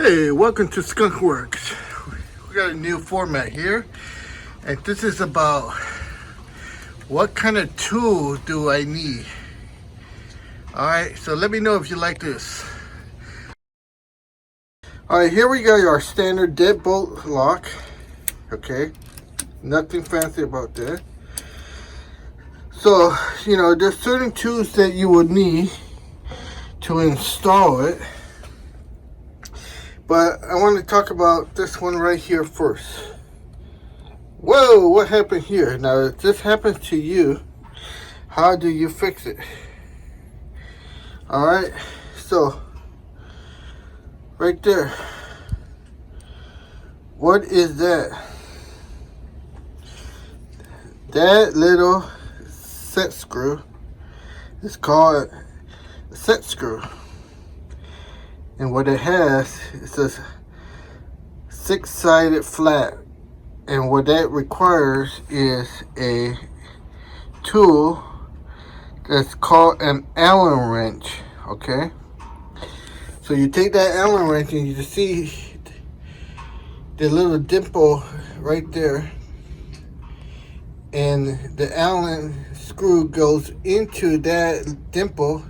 Hey, welcome to Skunk Works. We got a new format here, and this is about what kind of tool do I need. Alright, so let me know if you like this. Alright, here we got our standard deadbolt lock. Okay, nothing fancy about that. So, there's certain tools that you would need to install it. But I want to talk about this one right here first. Whoa, what happened here? Now, if this happens to you, how do you fix it? Alright, so, right there. What is that? That little set screw is called a set screw. And what it has is a 6-sided flat, and what that requires is a tool that's called an Allen wrench. Okay, so you take that Allen wrench and you see the little dimple right there, and the Allen screw goes into that dimple,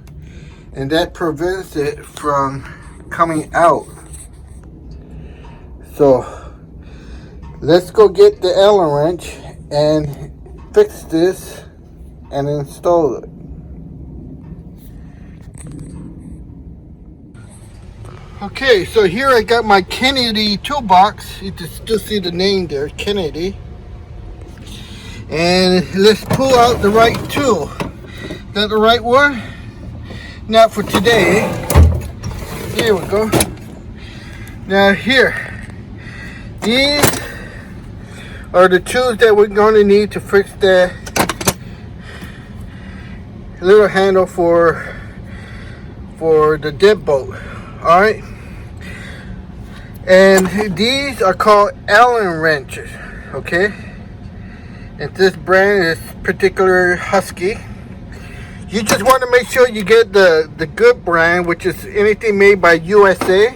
and that prevents it from coming out. So let's go get the Allen wrench and fix this and install it. Okay, so here I got my Kennedy toolbox. You can still see the name there, Kennedy. And let's pull out the right tool. Is that the right one? Not for today. Here we go. Now here, these are the tools that we're going to need to fix that little handle for the deadbolt. All right, and these are called Allen wrenches. Okay, and this brand is particular Husky. You just want to make sure you get the good brand, which is anything made by USA.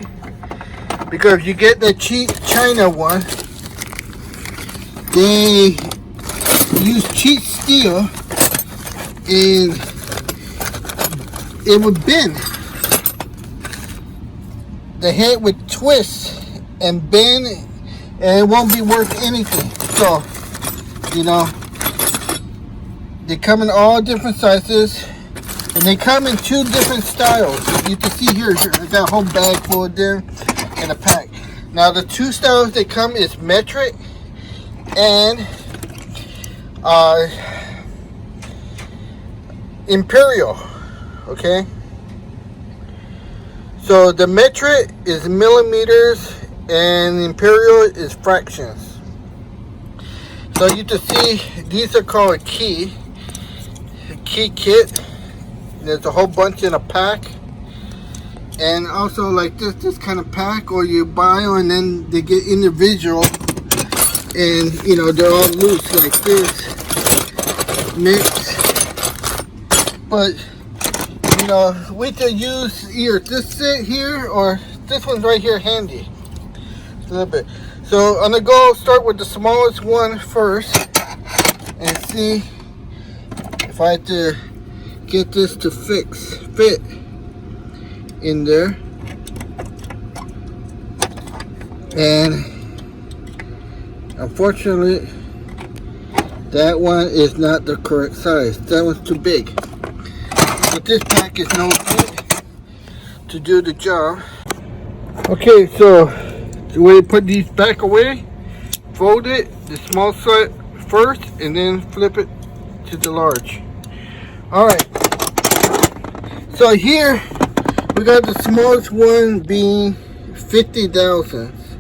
Because if you get the cheap China one, they use cheap steel and it would bend. The head would twist and bend and it won't be worth anything. So, they come in all different sizes, and they come in 2 different styles. You can see here, I got a whole bag full of them in a pack. Now, the 2 styles they come is metric and imperial. Okay. So the metric is millimeters, and imperial is fractions. So you can see these are called a key kit. There's a whole bunch in a pack, and also like this kind of pack, or you buy them and then they get individual, and they're all loose like this, mixed. But we can use either this set here or this one's right here handy a little bit. So I'm gonna start with the smallest one first and see if I have to get this to fit in there. And unfortunately, that one is not the correct size. That one's too big. But this pack is no good to do the job. Okay, so the way to put these back away, fold it, the small side first, and then flip it to the large. Alright, so here we got the smallest one being 50 thousandths,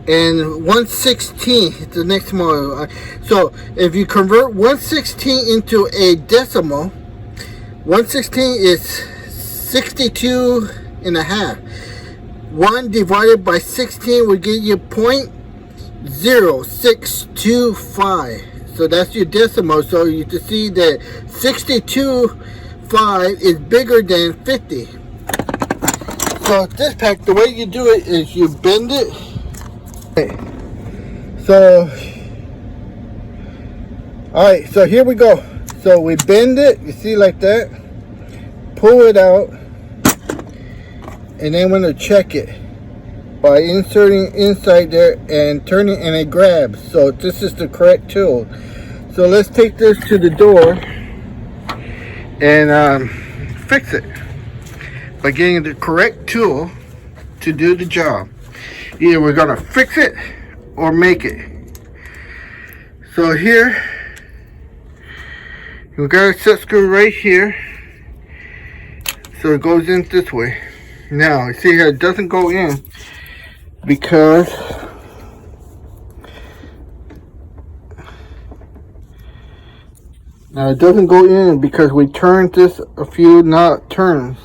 and 1/16 is the next smallest. So if you convert 1/16 into a decimal, 1/16 is 62 and a half. 1 divided by 16 will give you 0.0625. So that's your decimal. So you can see that 62.5 is bigger than 50. So this pack, the way you do it is you bend it. Okay. So, alright, so here we go. So we bend it, you see, like that. Pull it out. And then we're going to check it by inserting inside there and turning, and it grabs. So this is the correct tool. So let's take this to the door and fix it by getting the correct tool to do the job. Either we're going to fix it or make it. So here we got a set screw right here, so it goes in this way. Now you see here it doesn't go in because we turned this a few turns.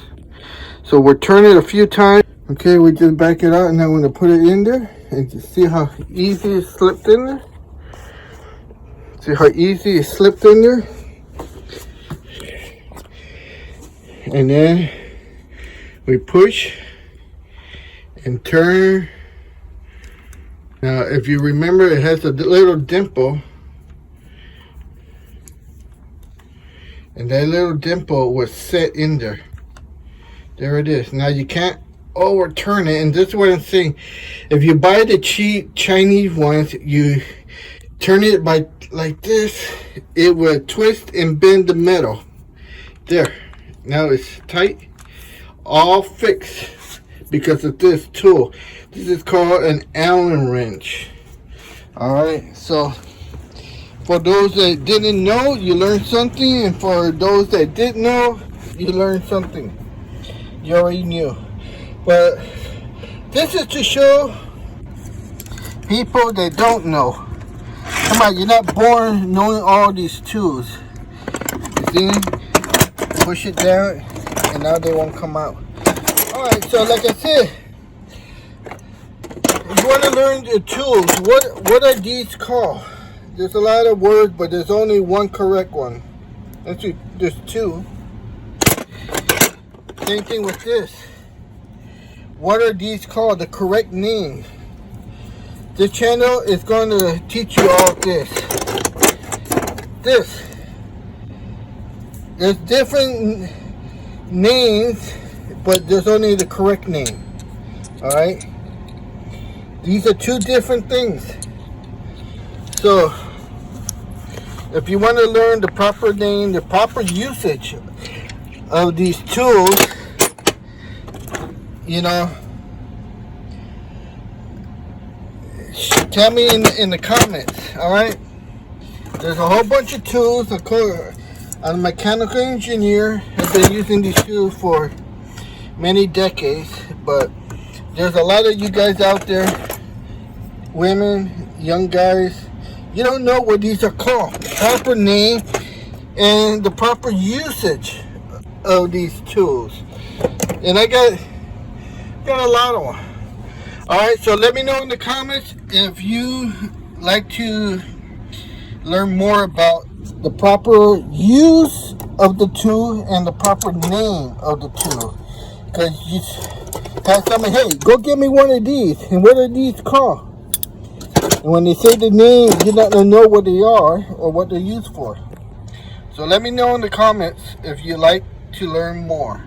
So we're turning it a few times. Okay, we just back it out, and now we're going to put it in there and just see how easy it slipped in there. See how easy it slipped in there. And then we push and turn. Now if you remember, it has a little dimple, and that little dimple was set in there. There it is. Now you can't overturn it, and this is what I'm saying. If you buy the cheap Chinese ones, you turn it by like this, it will twist and bend the metal. There. Now it's tight, all fixed because of this tool. This is called an Allen wrench. Alright, so for those that didn't know, you learned something, and for those that did know, you learned something you already knew. But this is to show people that don't know. Come on, you're not born knowing all these tools. You see? Push it down, and now they won't come out. Alright, so like I said, if you want to learn the tools, what are these called? There's a lot of words, but there's only one correct one. Actually, there's two. Same thing with this. What are these called? The correct name. This channel is going to teach you all this. There's different names, but there's only the correct name. Alright? These are two different things. So, if you want to learn the proper name, the proper usage of these tools, you know, tell me in the comments. Alright? There's a whole bunch of tools. Of course, I'm a mechanical engineer. I've been using these tools for many decades, but there's a lot of you guys out there, women, young guys, you don't know what these are called, the proper name and the proper usage of these tools. And I got a lot of them. Alright, so let me know in the comments if you like to learn more about the proper use of the tool and the proper name of the tool. Because you have somebody, hey, go get me one of these. And what are these called? And when they say the name, you're not going to know what they are or what they're used for. So let me know in the comments if you like to learn more.